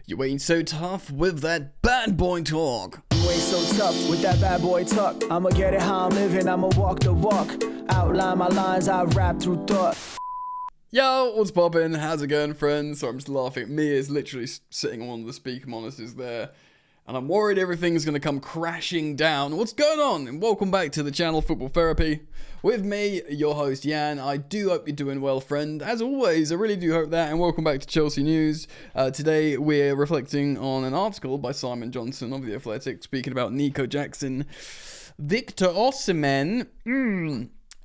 You ain't so tough with that bad boy talk. You ain't so tough with that bad boy talk. I'ma get it how I'm living, I'ma walk the walk. Outline my lines, I rap through thought. Yo, what's poppin'? How's it going, friends? Sorry, I'm just laughing. Mia is literally sitting on one of the speaker monitors there. And I'm worried everything's going to come crashing down. What's going on? And welcome back to the channel Football Therapy. With me, your host, Jan. I do hope you're doing well, friend. As always, I really do hope that. And welcome back to Chelsea News. Today, we're reflecting on an article by Simon Johnson of The Athletic, speaking about Nico Jackson, Victor Osihmen.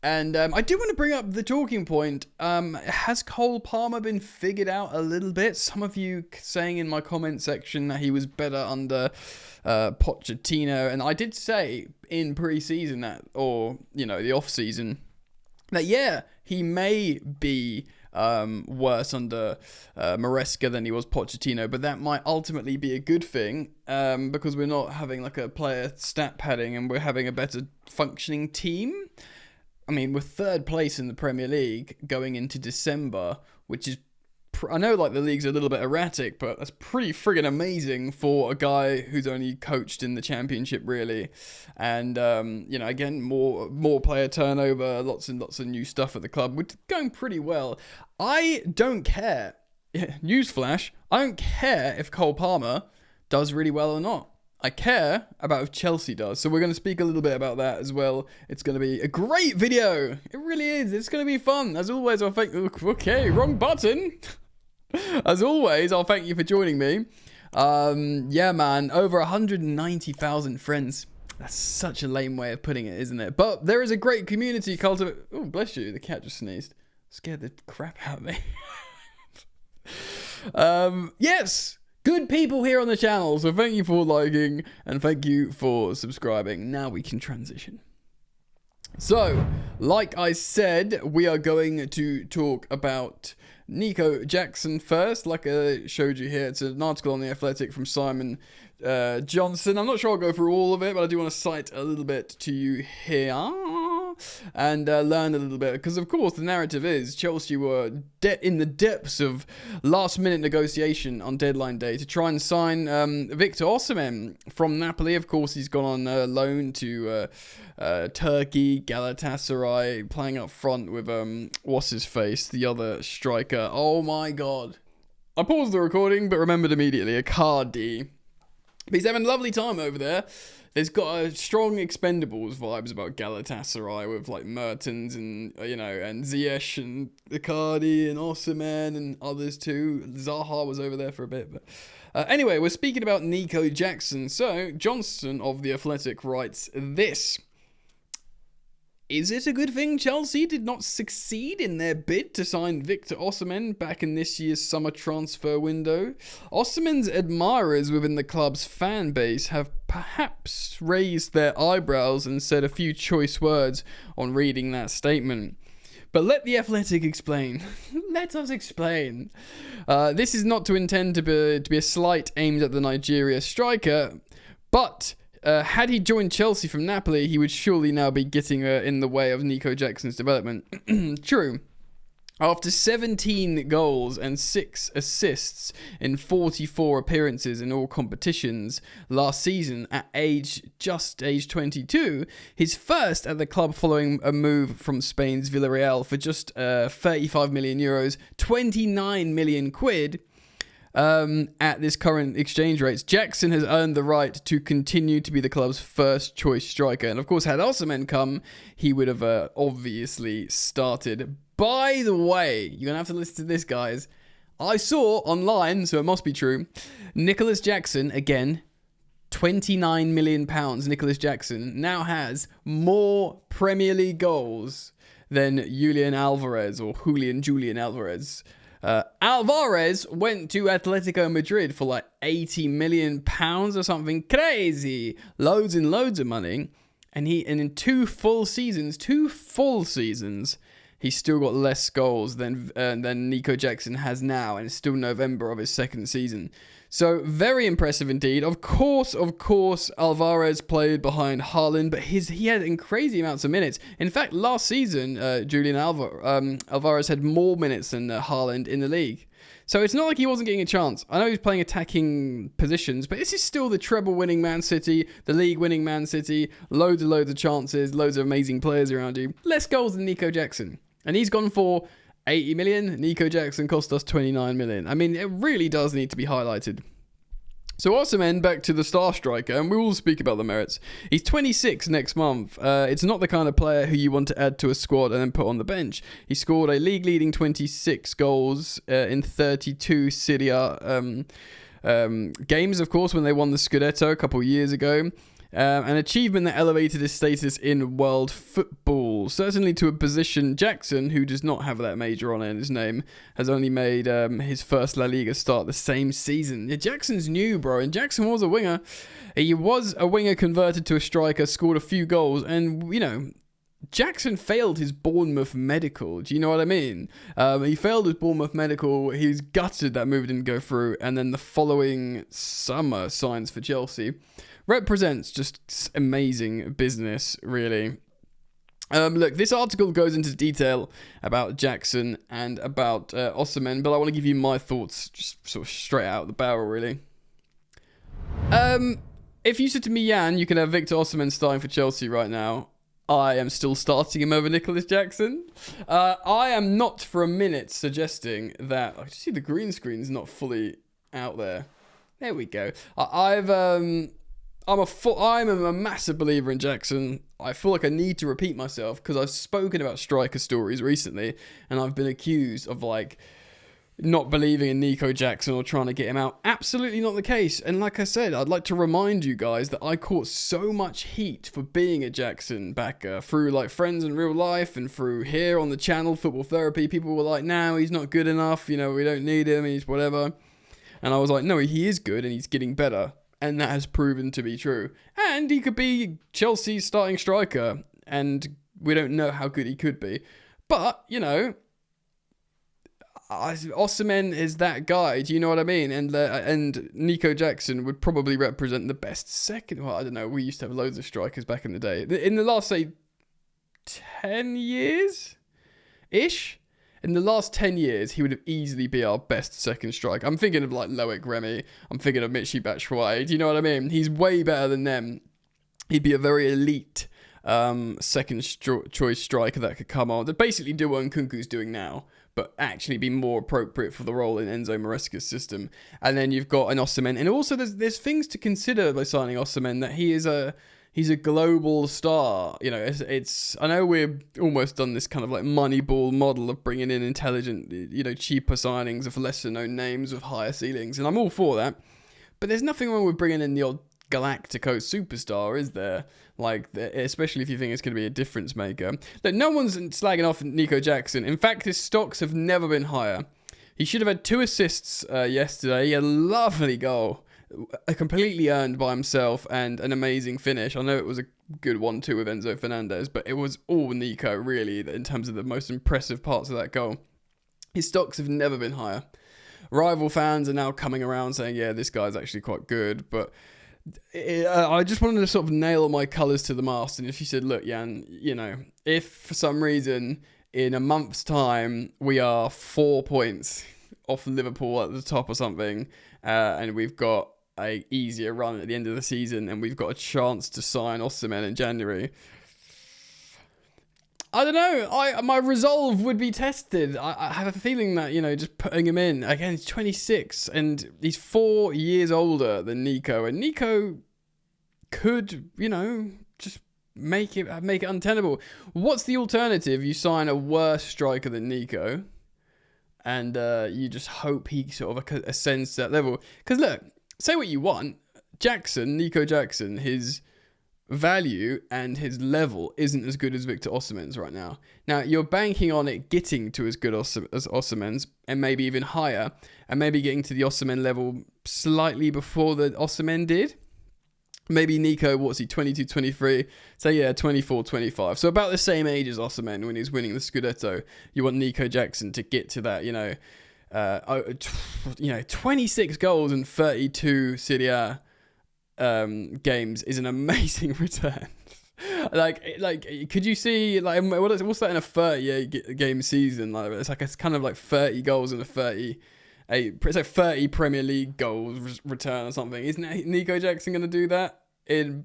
And I do want to bring up the talking point. Has Cole Palmer been figured out a little bit? Some of you saying in my comment section that he was better under Pochettino. And I did say in pre-season that, or, you know, the off-season, that, yeah, he may be worse under Maresca than he was Pochettino. But that might ultimately be a good thing because we're not having like a player stat padding and we're having a better functioning team. I mean, we're third place in the Premier League going into December, which is, I know like the league's a little bit erratic, but that's pretty friggin' amazing for a guy who's only coached in the Championship, really. And, you know, again, more player turnover, lots and lots of new stuff at the club. We're going pretty well. I don't care. Newsflash, I don't care if Cole Palmer does really well or not. I care about if Chelsea does. So we're going to speak a little bit about that as well. It's going to be a great video. It really is. It's going to be fun. As always, I'll thank... Okay, wrong button. As always, I'll thank you for joining me. Yeah, man. Over 190,000 friends. That's such a lame way of putting it, isn't it? But there is a great community culture. Oh, bless you. The cat just sneezed. Scared the crap out of me. Yes. Good people here on the channel, so thank you for liking and thank you for subscribing. Now we can transition. So, like I said, we are going to talk about Nico Jackson first. Like I showed you here, it's an article on The Athletic from Simon Johnson. I'm not sure I'll go through all of it, but I do want to cite a little bit to you here. And learn a little bit, because of course the narrative is Chelsea were in the depths of last-minute negotiation on deadline day to try and sign Victor Osihmen from Napoli. Of course, he's gone on loan to Turkey, Galatasaray, playing up front with what's his face, the other striker. Oh my god! I paused the recording, but remembered immediately. Icardi. But he's having a lovely time over there. There's got a strong Expendables vibes about Galatasaray with like Mertens and, you know, and Ziyech and Icardi and Osimhen and others too. Zaha was over there for a bit. But anyway, we're speaking about Nico Jackson. So Johnson of The Athletic writes this. Is it a good thing Chelsea did not succeed in their bid to sign Victor Osihmen back in this year's summer transfer window? Osimhen's admirers within the club's fan base have perhaps raised their eyebrows and said a few choice words on reading that statement. But let The Athletic explain. Let us explain. This is not to intend to be a slight aimed at the Nigeria striker, but... had he joined Chelsea from Napoli, he would surely now be getting in the way of Nico Jackson's development. True. After 17 goals and 6 assists in 44 appearances in all competitions last season at just age 22, his first at the club following a move from Spain's Villarreal for just 35 million euros, 29 million quid, at this current exchange rates, Jackson has earned the right to continue to be the club's first choice striker. And of course, had Osihmen come, he would have obviously started. By the way, you're going to have to listen to this, guys. I saw online, so it must be true, Nicolas Jackson, again, £29 million. Nicolas Jackson now has more Premier League goals than Julian Alvarez. Alvarez went to Atletico Madrid for like £80 million or something crazy. Loads and loads of money. And in two full seasons, he's still got less goals than Nico Jackson has now. And it's still November of his second season. So very impressive indeed. Of course, Alvarez played behind Haaland, but he had in crazy amounts of minutes. In fact, last season, Julian Alvarez had more minutes than Haaland in the league. So it's not like he wasn't getting a chance. I know he's playing attacking positions, but this is still the treble-winning Man City, the league-winning Man City, loads of chances, loads of amazing players around you. Less goals than Nico Jackson. And he's gone for 80 million. Nico Jackson cost us 29 million. I mean, it really does need to be highlighted. So Osihmen back to the star striker, and we will speak about the merits. He's 26 next month. It's not the kind of player who you want to add to a squad and then put on the bench. He scored a league-leading 26 goals in 32 Serie A games, of course, when they won the Scudetto a couple of years ago. An achievement that elevated his status in world football, certainly to a position Jackson, who does not have that major honour in his name, has only made his first La Liga start the same season. Yeah, Jackson's new, bro, and Jackson was a winger. He was a winger converted to a striker, scored a few goals, and, you know, Jackson failed his Bournemouth medical. Do you know what I mean? He failed his Bournemouth medical. He was gutted that move didn't go through, and then the following summer signs for Chelsea. Represents just amazing business, really. Look, this article goes into detail about Jackson and about Osihmen, but I want to give you my thoughts just sort of straight out of the barrel, really. If you said to me, Jan, you can have Victor Osihmen starting for Chelsea right now, I am still starting him over Nicolas Jackson. I am not for a minute suggesting that... I see the green screen's not fully out there. There we go. I'm a massive believer in Jackson. I feel like I need to repeat myself because I've spoken about striker stories recently and I've been accused of like not believing in Nico Jackson or trying to get him out. Absolutely not the case. And like I said, I'd like to remind you guys that I caught so much heat for being a Jackson backer through like friends in real life and through here on the channel, Football Therapy. People were like, no, he's not good enough. You know, we don't need him. He's whatever. And I was like, no, he is good and he's getting better. And that has proven to be true. And he could be Chelsea's starting striker. And we don't know how good he could be. But, you know, Osihmen is that guy. Do you know what I mean? And Nico Jackson would probably represent the best second. Well, I don't know. We used to have loads of strikers back in the day. In the last, say, 10 years-ish? In the last 10 years, he would have easily be our best second striker. I'm thinking of like Loic Remy. I'm thinking of Michy Batshuayi. Do you know what I mean? He's way better than them. He'd be a very elite second choice striker that could come on. That basically do what Nkunku's doing now, but actually be more appropriate for the role in Enzo Maresca's system. And then you've got an Osihmen. And also there's things to consider by signing Osihmen, that he's a global star. You know, it's I know we're almost done this kind of like Moneyball model of bringing in intelligent, you know, cheaper signings of lesser known names with higher ceilings, and I'm all for that. But there's nothing wrong with bringing in the odd Galactico superstar, is there? Like, especially if you think it's going to be a difference maker. Look, no one's slagging off Nico Jackson. In fact, his stocks have never been higher. He should have had 2 assists yesterday. He had a lovely goal. Completely earned by himself and an amazing finish. I know it was a good 1-2 with Enzo Fernandez, but it was all Nico, really, in terms of the most impressive parts of that goal. His stocks have never been higher. Rival fans are now coming around saying, yeah, this guy's actually quite good, but I just wanted to sort of nail my colours to the mast. And if you said, look, Jan, you know, if for some reason in a month's time we are 4 points off Liverpool at the top or something, and we've got a easier run at the end of the season, and we've got a chance to sign Osihmen in January, I don't know. My resolve would be tested. I have a feeling that, you know, just putting him in again. He's 26 and he's 4 years older than Nico, and Nico could, you know, just make it untenable. What's the alternative? You sign a worse striker than Nico, and you just hope he sort of ascends to that level. Because look, say what you want, Nico Jackson, his value and his level isn't as good as Victor Osimen's right now. Now, you're banking on it getting to as good as Osimen's, and maybe even higher, and maybe getting to the Osihmen level slightly before the Osihmen did. Maybe Nico, what's he, 22, 23? So yeah, 24, 25. So about the same age as Osihmen when he's winning the Scudetto. You want Nico Jackson to get to that, 26 goals and 32 Serie A games is an amazing return. like, could you see, like, what's that in a 30 game season? Like, it's kind of like 30 goals in a 30 it's like 30 Premier League goals return or something. Isn't Nico Jackson going to do that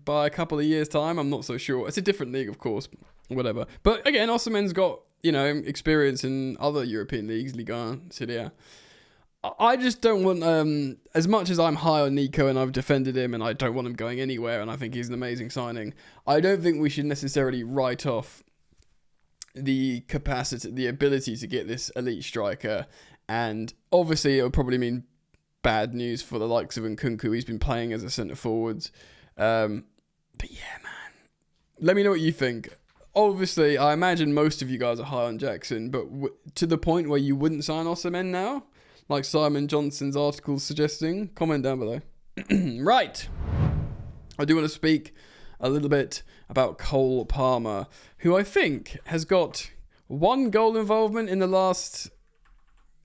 by a couple of years' time? I'm not so sure. It's a different league, of course. Whatever. But again, Osimen's got, experience in other European leagues, Ligue 1, Serie A. I just don't want, as much as I'm high on Nico and I've defended him and I don't want him going anywhere and I think he's an amazing signing, I don't think we should necessarily write off the capacity, the ability to get this elite striker. And obviously it would probably mean bad news for the likes of Nkunku. He's been playing as a centre forward. But yeah, man, let me know what you think. Obviously, I imagine most of you guys are high on Jackson, but to the point where you wouldn't sign Osihmen now, like Simon Johnson's article suggesting, comment down below. Right. I do want to speak a little bit about Cole Palmer, who I think has got 1 goal involvement in the last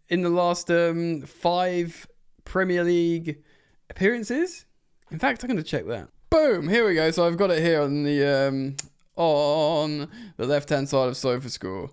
5 Premier League appearances. In fact, I'm going to check that. Boom! Here we go. So I've got it here on the left-hand side of SofaScore.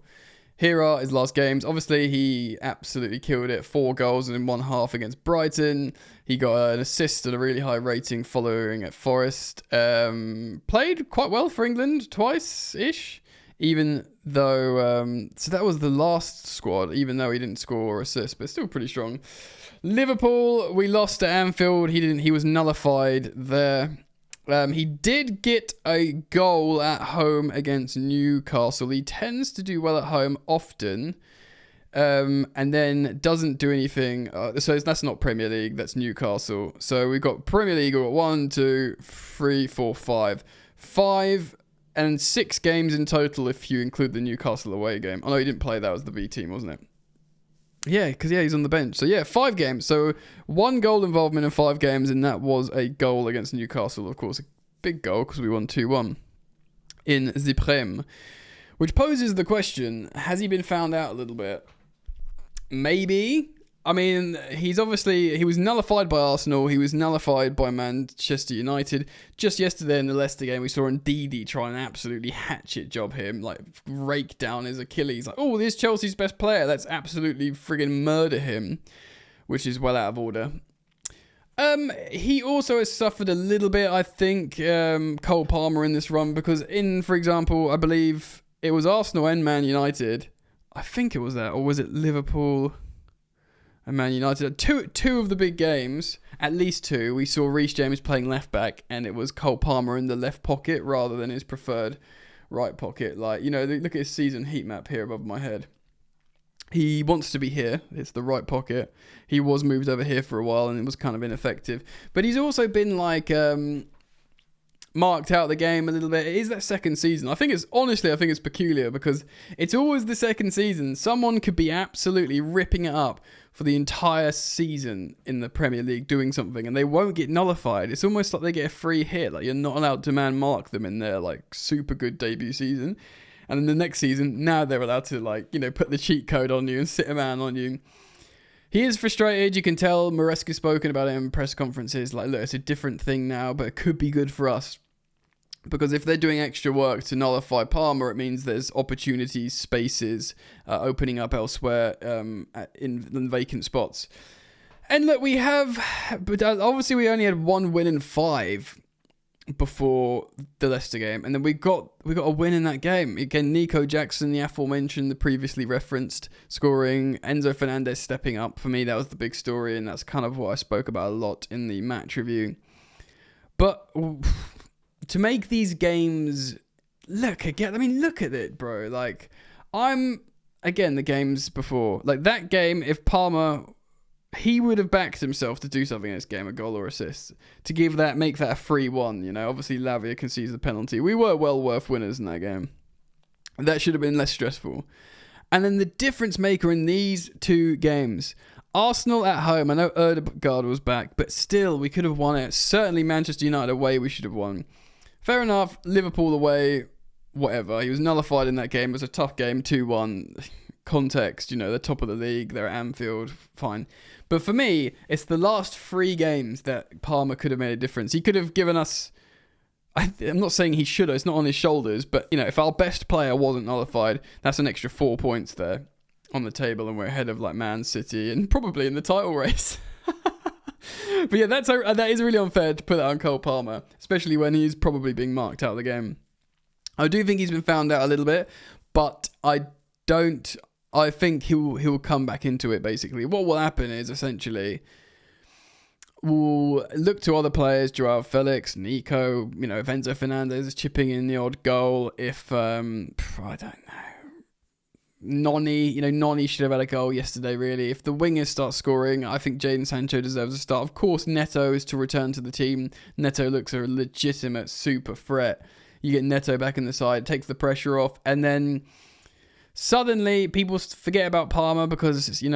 Here are his last games. Obviously, he absolutely killed it. 4 goals in 1/2 against Brighton. He got an assist at a really high rating following at Forest. Played quite well for England twice-ish, even though... so that was the last squad, even though he didn't score or assist, but still pretty strong. Liverpool, we lost at Anfield. He was nullified there. He did get a goal at home against Newcastle. He tends to do well at home often, and then doesn't do anything. So that's not Premier League, that's Newcastle. So we've got Premier League, we've got 1, 2, 3, 4, 5. 5 and 6 games in total if you include the Newcastle away game. Oh no, he didn't play, that was the B team, wasn't it? Yeah, because he's on the bench. So 5 games. So 1 goal involvement in 5 games, and that was a goal against Newcastle. Of course, a big goal because we won 2-1 in the Prem. Which poses the question, has he been found out a little bit? Maybe. I mean, he was nullified by Arsenal. He was nullified by Manchester United. Just yesterday in the Leicester game, we saw Ndidi try and absolutely hatchet job him, like rake down his Achilles. Like, oh, this is Chelsea's best player. Let's absolutely friggin' murder him, which is well out of order. He also has suffered a little bit, I think, Cole Palmer in this run, because for example, I believe it was Arsenal and Man United. I think it was that, or was it Liverpool and Man United? Two of the big games, at least 2, we saw Reece James playing left back, and it was Cole Palmer in the left pocket rather than his preferred right pocket. Like, look at his season heat map here above my head. He wants to be here. It's the right pocket. He was moved over here for a while, and it was kind of ineffective. But he's also been like marked out the game a little bit. It is that second season. I think it's peculiar because it's always the second season. Someone could be absolutely ripping it up for the entire season in the Premier League doing something, and they won't get nullified. It's almost like they get a free hit. Like, you're not allowed to man mark them in their like super good debut season. And then the next season, now they're allowed to put the cheat code on you and sit a man on you. He is frustrated. You can tell Maresca's spoken about it in press conferences. Like, look, it's a different thing now, but it could be good for us. Because if they're doing extra work to nullify Palmer, it means there's opportunities, spaces opening up elsewhere in vacant spots. And look, but obviously we only had 1 win in 5 before the Leicester game, and then we got a win in that game. Again, Nico Jackson, the aforementioned, the previously referenced, scoring. Enzo Fernandez stepping up. For me, that was the big story, and that's kind of what I spoke about a lot in the match review. But to make these games look at it, bro. Like, the games before, like that game, if Palmer, he would have backed himself to do something in this game, a goal or assist, to make that a 3-1, Obviously, Lavia concedes the penalty. We were well worth winners in that game. That should have been less stressful. And then the difference maker in these 2 games, Arsenal at home, I know Ødegaard was back, but still, we could have won it. Certainly Manchester United away, we should have won. Fair enough, Liverpool away, whatever. He was nullified in that game. It was a tough game, 2-1. Context, they're top of the league, they're at Anfield, fine. But for me, it's the last 3 games that Palmer could have made a difference. He could have given us, I'm not saying he should have, it's not on his shoulders, but if our best player wasn't nullified, that's an extra 4 points there. on the table, and we're ahead of like Man City and probably in the title race. But yeah, that is really unfair to put that on Cole Palmer, especially when he's probably being marked out of the game. I do think he's been found out a little bit, but I think he'll come back into it. Basically, what will happen is essentially we'll look to other players, Joao Felix, Nico, if Enzo Fernandez is chipping in the odd goal, if I don't know, Noni should have had a goal yesterday, really. If the wingers start scoring, I think Jadon Sancho deserves a start. Of course, Neto is to return to the team. Neto looks a legitimate super threat. You get Neto back in the side, takes the pressure off, and then suddenly people forget about Palmer because, you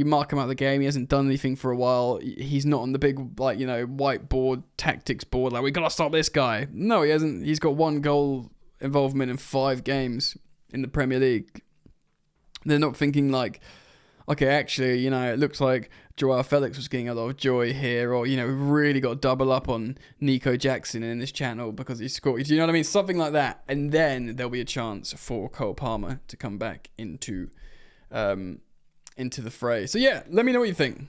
mark him out of the game. He hasn't done anything for a while. He's not on the big, whiteboard, tactics board. We got to stop this guy. No, he hasn't. He's got 1 goal involvement in 5 games in the Premier League. They're not thinking okay, actually, it looks like Joao Felix was getting a lot of joy here, or, really got double up on Nico Jackson in this channel because he scored. Do you know what I mean? Something like that. And then there'll be a chance for Cole Palmer to come back into the fray. So yeah, let me know what you think.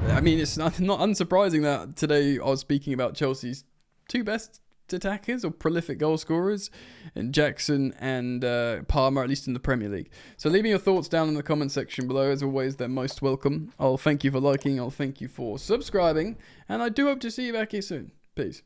I mean, it's not unsurprising that today I was speaking about Chelsea's 2 best attackers or prolific goal scorers, and Jackson and Palmer, at least in the Premier League. So leave me your thoughts down in the comment section below. As always, they're most welcome. I'll thank you for liking, I'll thank you for subscribing, and I do hope to see you back here soon. Peace.